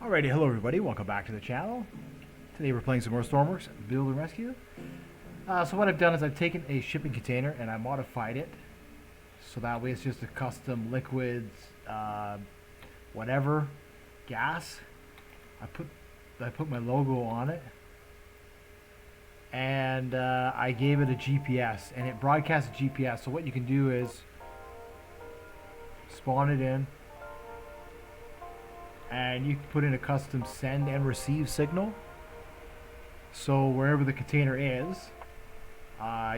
Alrighty, hello everybody, welcome back to the channel. Today we're playing some more Stormworks Build and Rescue. So what I've done is I've taken a shipping container and I modified it. So that way it's just a custom liquids, whatever, gas. I put my logo on it. And I gave it a GPS and it broadcasts a GPS. So what you can do is spawn it in. And you can put in a custom send and receive signal. So wherever the container is,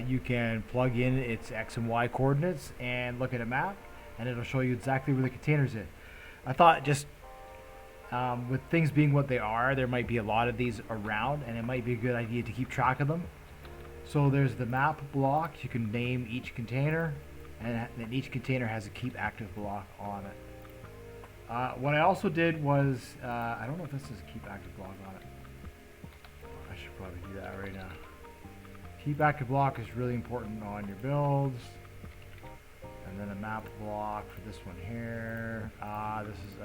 you can plug in its X and Y coordinates and look at a map, and it'll show you exactly where the container's in. I thought just with things being what they are, there might be a lot of these around, and it might be a good idea to keep track of them. So there's the map block. You can name each container, and then each container has a keep active block on it. What I also did was, I don't know if this is a keep active block on it. I should probably do that right now. Keep active block is really important on your builds. And then a map block for this one here. This is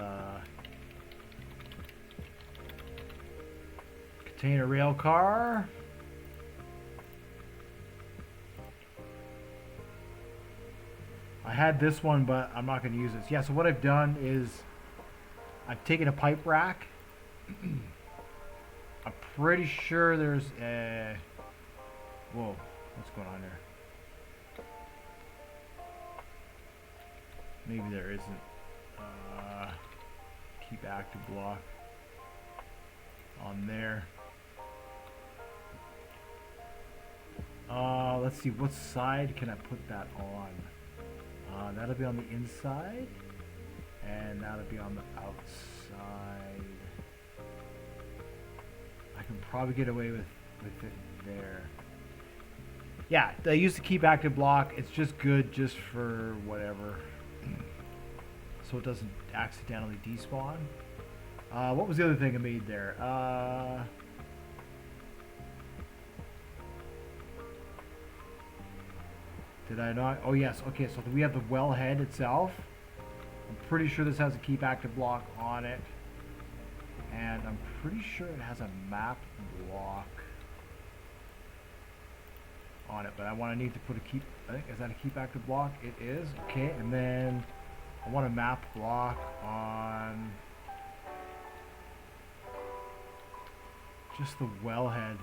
container rail car. I had this one, but I'm not going to use this. Yeah, so what I've done is I've taken a pipe rack. I'm pretty sure there's a... Whoa, what's going on there? Maybe there isn't. Keep active block on there. Let's see, what side can I put that on? That'll be on the inside, and that'll be on the outside. I can probably get away with it there. Yeah, I use the keep active block. It's just good just for whatever, so it doesn't accidentally despawn. What was the other thing I made there? Did I not? Oh yes, okay, so we have the wellhead itself. I'm pretty sure this has a keep active block on it. And I'm pretty sure it has a map block on it, but I need to put a keep, I think, is that a keep active block? It is, okay, and then I want a map block on just the wellhead.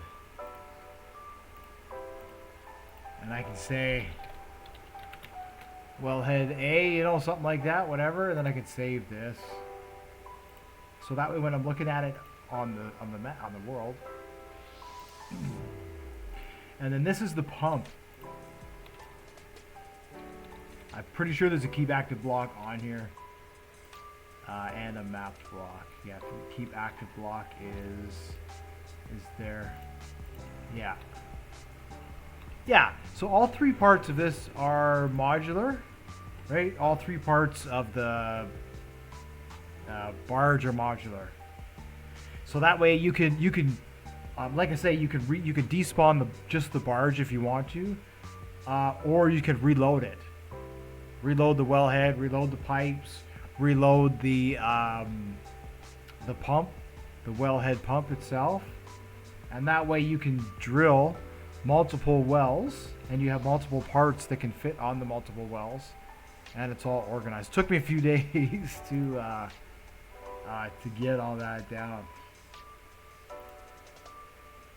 And I can say wellhead A, you know, something like that, whatever, and then I can save this. So that way when I'm looking at it on the world. And then this is the pump. I'm pretty sure there's a keep active block on here. And a map block. Yeah, the keep active block is there. Yeah. Yeah, so all three parts of this are modular, right? All three parts of the barge are modular. So that way you can, like I say, you can despawn just the barge if you want to, or you can reload it. Reload the wellhead, reload the pipes, reload the pump, the wellhead pump itself, and that way you can drill multiple wells, and you have multiple parts that can fit on the multiple wells, and it's all organized. Took me a few days to get all that down.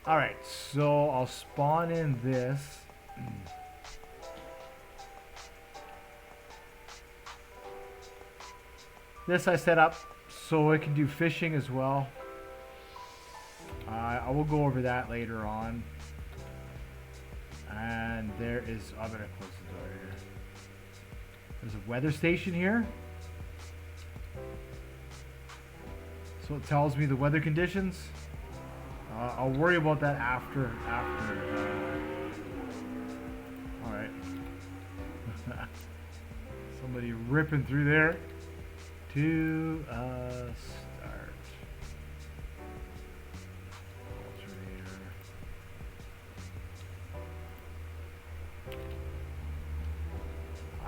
All right, so I'll spawn in this. This I set up so it can do fishing as well. I will go over that later on. And there is, I'm gonna close the door here. There's a weather station here. So it tells me the weather conditions. I'll worry about that after. All right. Somebody ripping through there to start.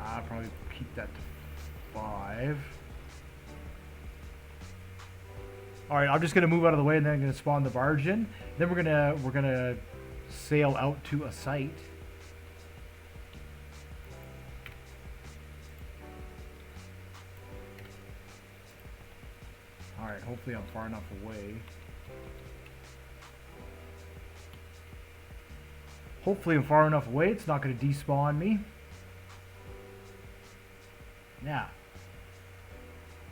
I'll probably keep that to 5. All right, I'm just gonna move out of the way, and then I'm gonna spawn the barge in. Then we're gonna sail out to a site. All right, hopefully I'm far enough away. Hopefully I'm far enough away. It's not gonna despawn me. Yeah.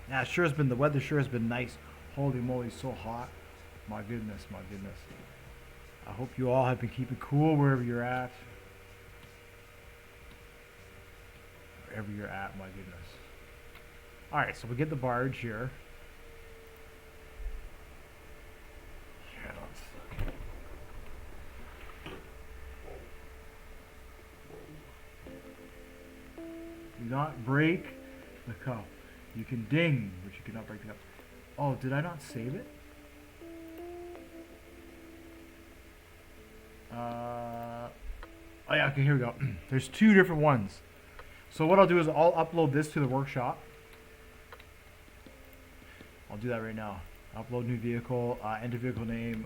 Yeah, sure has been, the weather sure has been nice. Holy moly, so hot. My goodness, my goodness. I hope you all have been keeping cool wherever you're at. Wherever you're at, my goodness. Alright, so we get the barge here. Yeah, do not break the cup. You can ding, but you cannot break the cup. Oh, did I not save it? Oh yeah, okay, here we go. There's two different ones. So what I'll do is I'll upload this to the workshop. I'll do that right now. Upload new vehicle, enter vehicle name,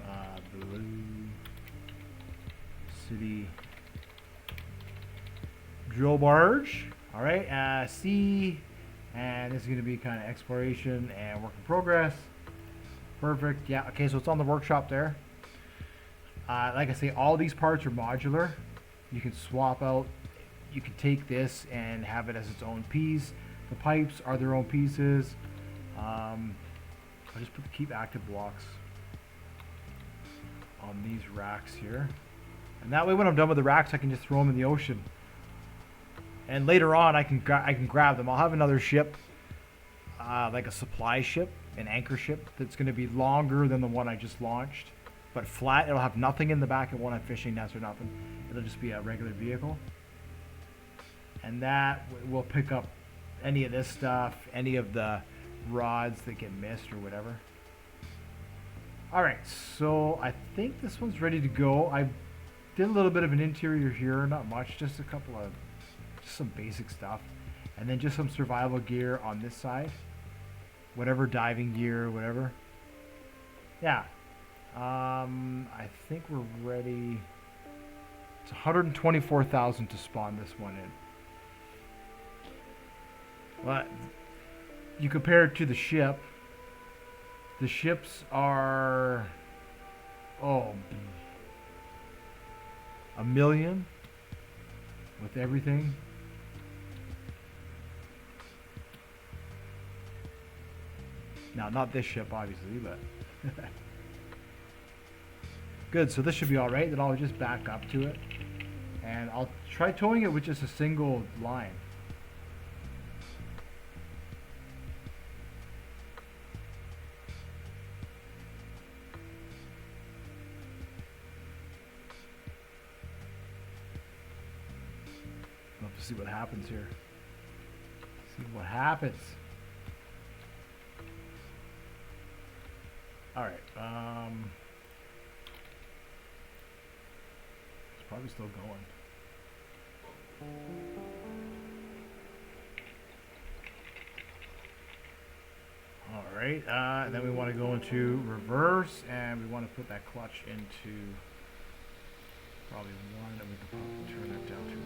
Blue City Drill Barge. All right, C, and this is going to be kind of exploration and work in progress. Perfect. Yeah. Okay, so it's on the workshop there. Like I say, all these parts are modular. You can swap out. You can take this and have it as its own piece. The pipes are their own pieces. I'll just keep active blocks on these racks here, and that way when I'm done with the racks, I can just throw them in the ocean. And later on, I can grab them. I'll have another ship, like a supply ship, an anchor ship that's going to be longer than the one I just launched, but flat. It'll have nothing in the back of one on fishing nets or nothing. It'll just be a regular vehicle, and that will pick up any of this stuff, any of the rods that get missed or whatever. All right, so I think this one's ready to go. I did a little bit of an interior here, not much, just a couple of some basic stuff, and then just some survival gear on this side, whatever diving gear, whatever. Yeah, I think we're ready. It's 124,000 to spawn this one in. Well, you compare it to the ship. The ships are, oh, 1 million with everything. Now, not this ship, obviously, but good. So this should be all right. Then I'll just back up to it, and I'll try towing it with just a single line. See what happens here. See what happens. All right. It's probably still going. All right. And then we want to go into reverse, and we want to put that clutch into probably 1, and we can probably turn that down to 1.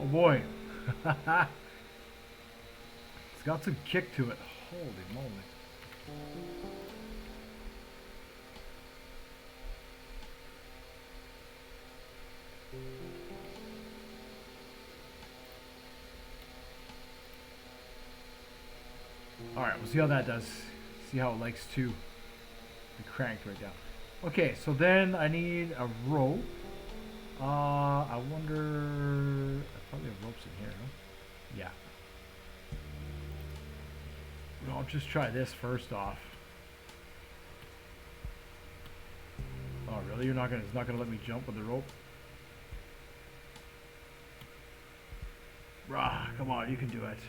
Oh boy. It's got some kick to it. Holy moly. Alright, we'll see how that does. See how it likes to be cranked right now. Okay, so then I need a rope. I wonder. I probably have ropes in here, huh? Yeah. Well, I'll just try this first off. Oh, really? It's not gonna let me jump with the rope? Rah, come on, you can do it.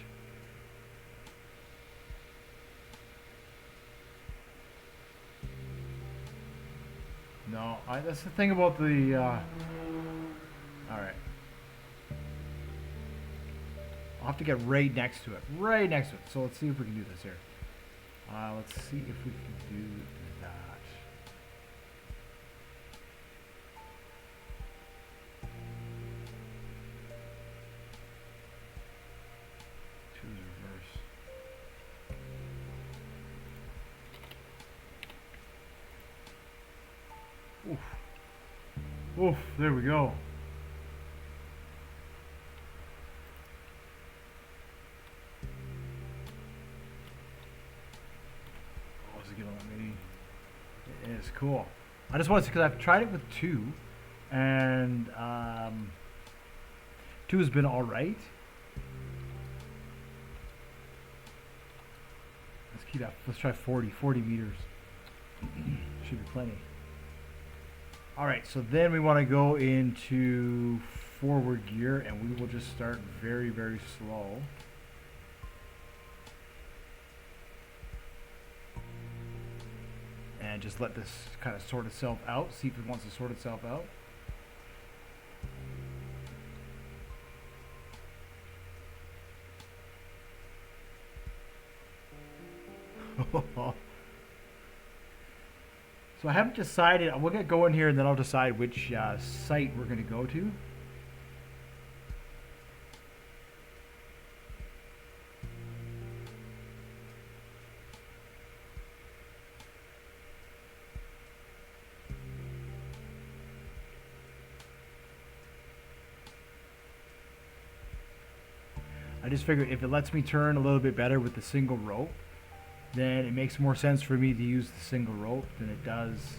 No, that's the thing about the. All right. I'll have to get right next to it. Right next to it. So let's see if we can do this here. Let's see if we can do that. Choose reverse. Oof. Oof, there we go. It is cool. I just want to see, because I've tried it with 2, and 2 has been alright. Let's keep that. Let's try 40 meters. Should be plenty. Alright, so then we want to go into forward gear, and we will just start very, very slow. And just let this kind of sort itself out. See if it wants to sort itself out. So I haven't decided. We'll get going here, and then I'll decide which site we're going to go to. I just figured if it lets me turn a little bit better with the single rope, then it makes more sense for me to use the single rope than it does.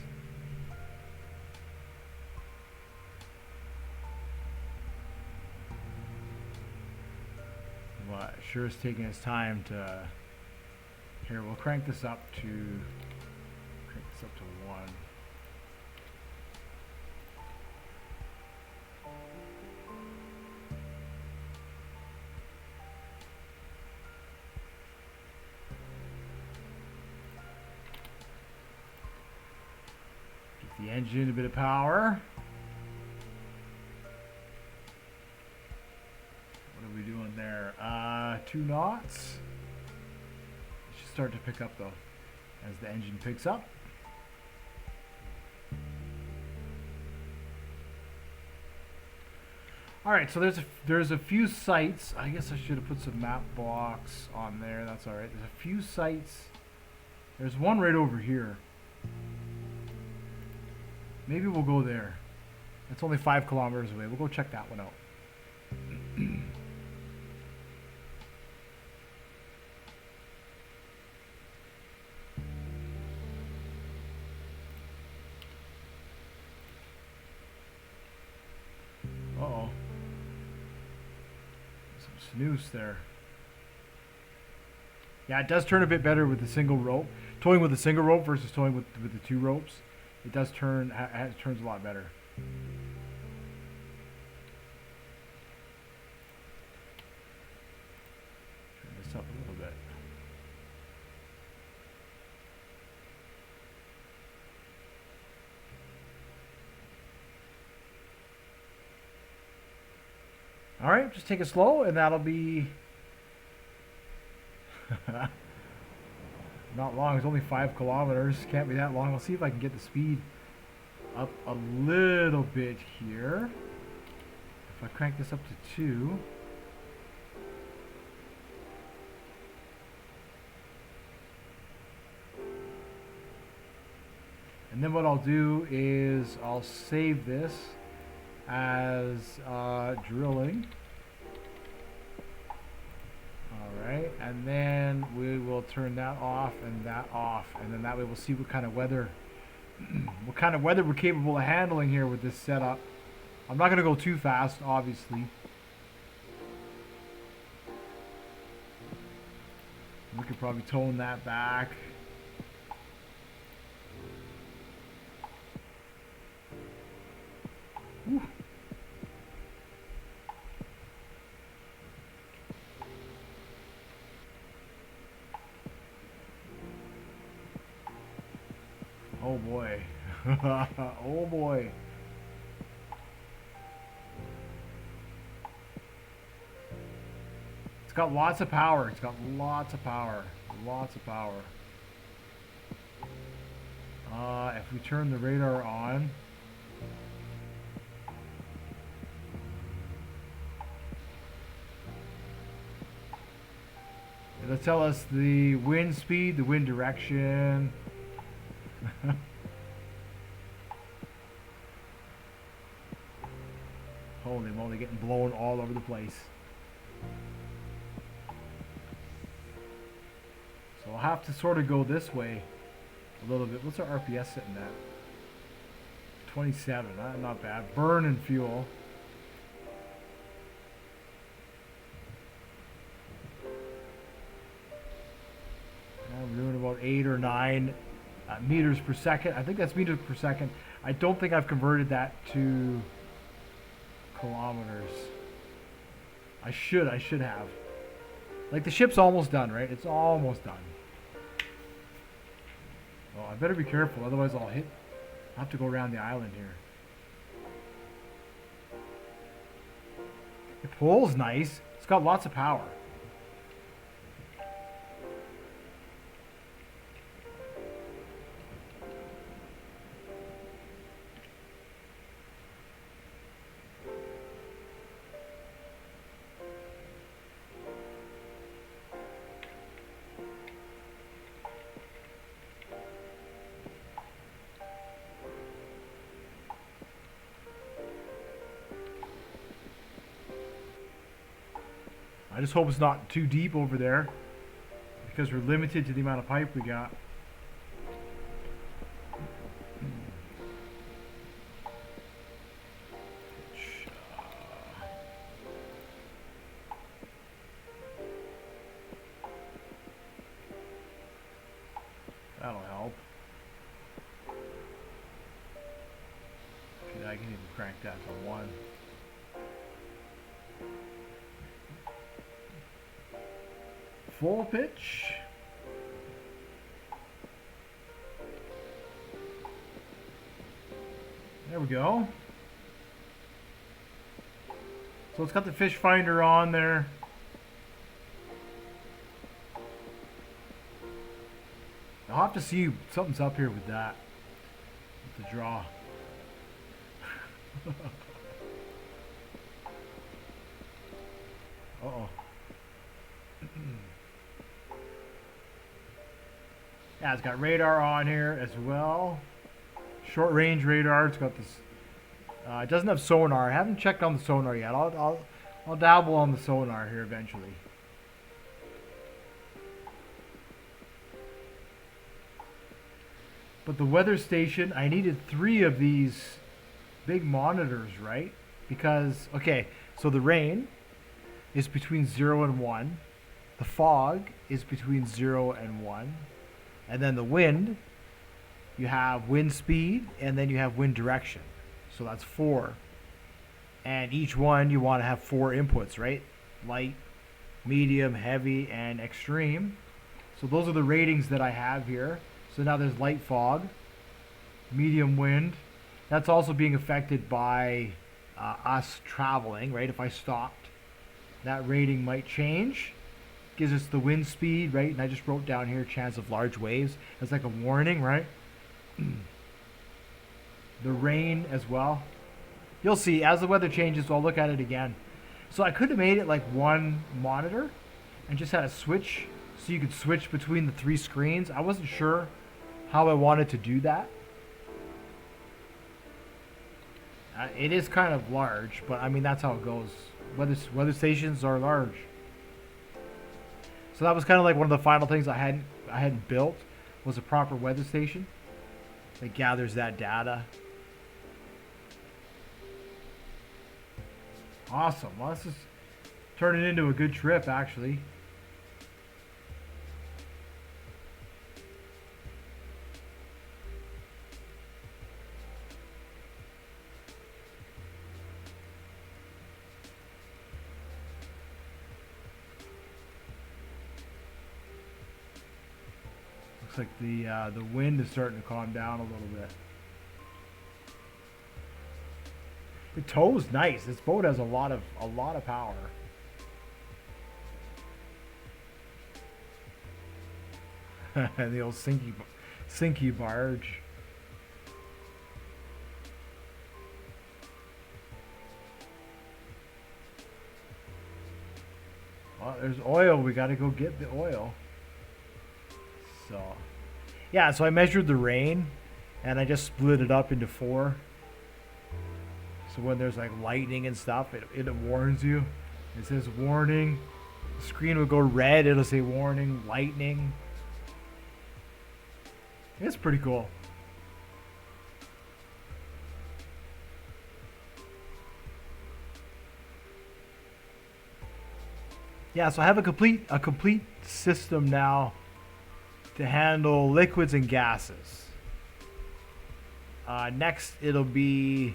Well, it sure is taking its time to. Here, we'll crank this up to 1. The engine, a bit of power. What are we doing there? 2 knots. It should start to pick up though, as the engine picks up. All right, so there's a few sites. I guess I should have put some map blocks on there. That's all right. There's a few sites. There's one right over here. Maybe we'll go there. It's only 5 kilometers away. We'll go check that one out. Uh-oh. Some snooze there. Yeah, it does turn a bit better with the single rope. Towing with the single rope versus towing with the 2 ropes. It does turn, it turns a lot better. Turn this up a little bit. All right, just take it slow, and that'll be not long. It's only 5 kilometers. Can't be that long. I'll see if I can get the speed up a little bit here. If I crank this up to 2. And then what I'll do is I'll save this as drilling. Alright, and then we will turn that off and that off, and then that way we'll see what kind of weather we're capable of handling here with this setup. I'm not going to go too fast, obviously. We could probably tone that back. Whew. Oh boy. Oh boy. got lots of power. It's got lots of power. Lots of power. If we turn the radar on, it'll tell us the wind speed, the wind direction. Holy moly, getting blown all over the place. So I'll have to sort of go this way a little bit. What's our RPS sitting at? 27, not bad. Burn and fuel. We're doing about 8 or 9 meters per second. I think that's meters per second. I don't think I've converted that to kilometers. I should have. Like, the ship's almost done, right? It's almost done. Oh, I better be careful, otherwise I'll have to go around the island here. The pole's nice. It's got lots of power. I just hope it's not too deep over there, because we're limited to the amount of pipe we got. That'll help. I can even crank that to 1. Full pitch. There we go. So it's got the fish finder on there. I'll have to see something's up here with that. With the draw. Uh-oh. Yeah, it's got radar on here as well. Short range radar. It's got this. It doesn't have sonar. I haven't checked on the sonar yet. I'll dabble on the sonar here eventually. But the weather station, I needed 3 of these big monitors, right? Because, okay, so the rain is between 0 and 1. The fog is between 0 and 1. And then the wind, you have wind speed, and then you have wind direction. So that's 4. And each one you want to have 4 inputs, right? Light, medium, heavy, and extreme. So those are the ratings that I have here. So now there's light fog, medium wind. That's also being affected by us traveling, right? If I stopped, that rating might change. Gives us the wind speed, right? And I just wrote down here chance of large waves. That's like a warning, right? The rain as well. You'll see as the weather changes, so I'll look at it again. So I could have made it like one monitor and just had a switch so you could switch between the 3 screens. I wasn't sure how I wanted to do that. It is kind of large, but I mean, that's how it goes. Weather stations are large. So that was kind of like one of the final things I hadn't built, was a proper weather station that gathers that data. Awesome. Well, this is turning into a good trip, actually. Like the wind is starting to calm down a little bit. The tow's nice. This boat has a lot of power. The old sinky barge. Well, there's oil. We got to go get the oil. So, yeah. So I measured the rain, and I just split it up into 4. So when there's like lightning and stuff, it warns you. It says warning. The screen will go red. It'll say warning, lightning. It's pretty cool. Yeah, so I have a complete system now to handle liquids and gases. Next, it'll be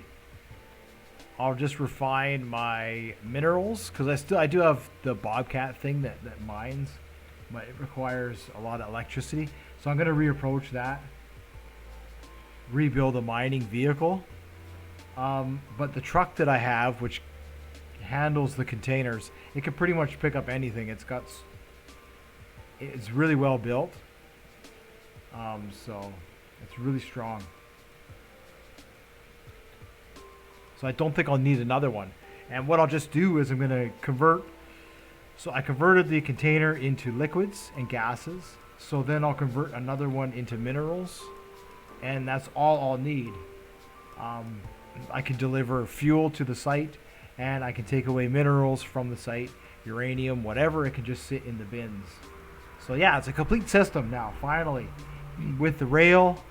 I'll just refine my minerals because I do have the Bobcat thing that mines, but it requires a lot of electricity. So I'm gonna reapproach that, rebuild a mining vehicle. But the truck that I have, which handles the containers, it can pretty much pick up anything. It's really well built. So it's really strong. So I don't think I'll need another one. And what I'll just do is I'm going to convert. So I converted the container into liquids and gases. So then I'll convert another one into minerals. And that's all I'll need. I can deliver fuel to the site, and I can take away minerals from the site, uranium, whatever. It can just sit in the bins. So yeah, it's a complete system now, finally, with the rail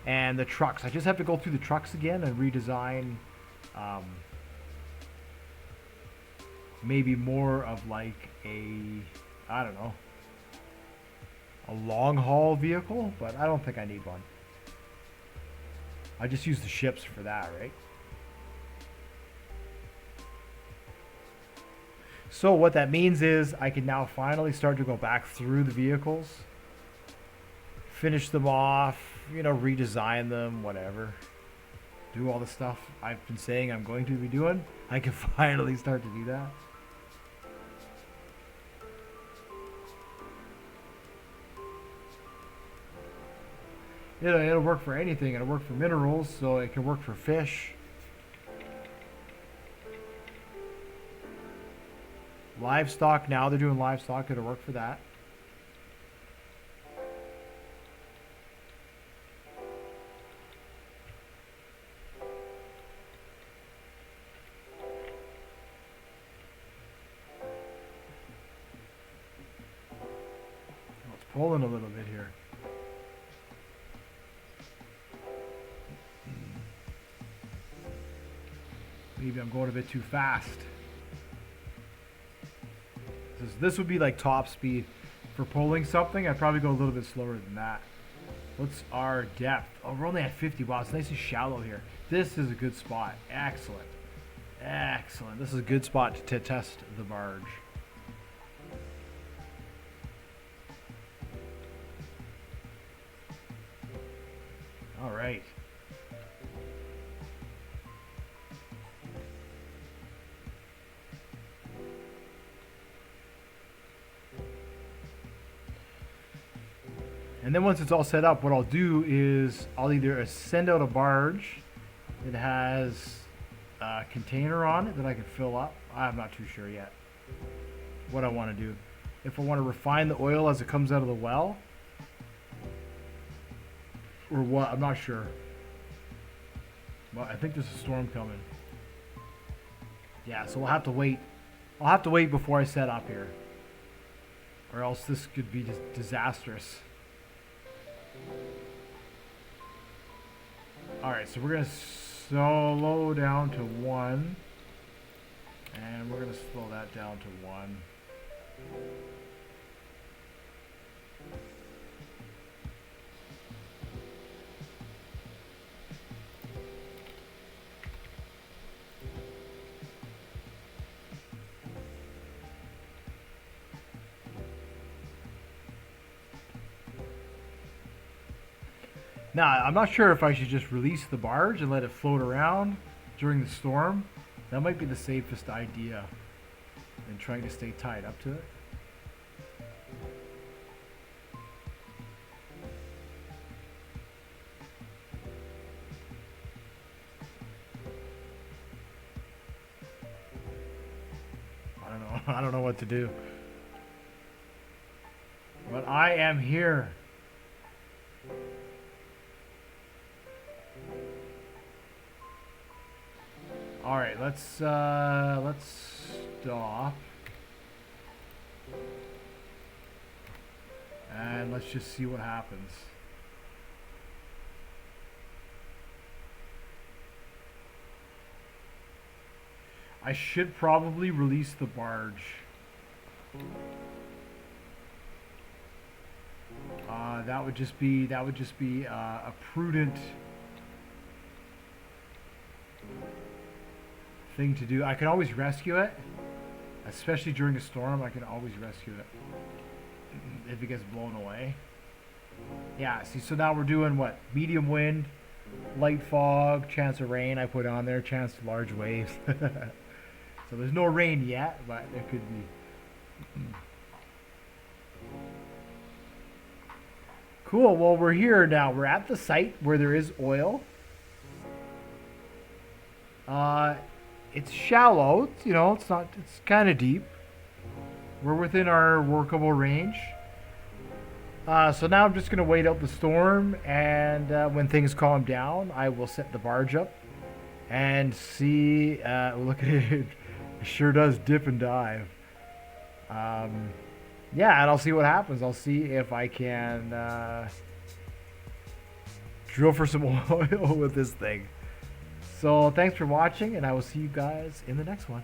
and the trucks. I just have to go through the trucks again and redesign maybe more of like I don't know, a long haul vehicle, but I don't think I need one. I just use the ships for that, right? So what that means is I can now finally start to go back through the vehicles, finish them off, redesign them, whatever. Do all the stuff I've been saying I'm going to be doing. I can finally start to do that. It'll work for anything. It'll work for minerals, so it can work for fish. Livestock, now they're doing livestock. It'll work for that. Oh, it's pulling a little bit here. Maybe I'm going a bit too fast. This would be like top speed. For pulling something, I'd probably go a little bit slower than that. What's our depth? Oh, we're only at 50. Wow, it's nice and shallow here. This is a good spot. Excellent. Excellent. This is a good spot to test the barge. All right. And then once it's all set up, what I'll do is I'll either send out a barge that has a container on it that I can fill up. I'm not too sure yet what I want to do. If I want to refine the oil as it comes out of the well, or what, I'm not sure. Well, I think there's a storm coming. Yeah, so we'll have to wait. I'll have to wait before I set up here, or else this could be disastrous. Alright, so we're going to slow down to 1. And we're going to slow that down to 1. Now, I'm not sure if I should just release the barge and let it float around during the storm. That might be the safest idea than trying to stay tied up to it. what to do. But I am here. All right, let's stop. And let's just see what happens. I should probably release the barge. That would just be a prudent thing to do. I can always rescue it, especially during a storm. I can always rescue it if it gets blown away. Yeah. See, so now we're doing what? Medium wind, light fog, chance of rain. I put on there, chance of large waves. So there's no rain yet, but there could be. Cool. Well, we're here now. We're at the site where there is oil. It's shallow. You know, it's not. It's kind of deep. We're within our workable range. So now I'm just gonna wait out the storm, and when things calm down, I will set the barge up and see. Look at it. It sure does dip and dive. Yeah, and I'll see what happens. I'll see if I can drill for some oil with this thing. So thanks for watching, and I will see you guys in the next one.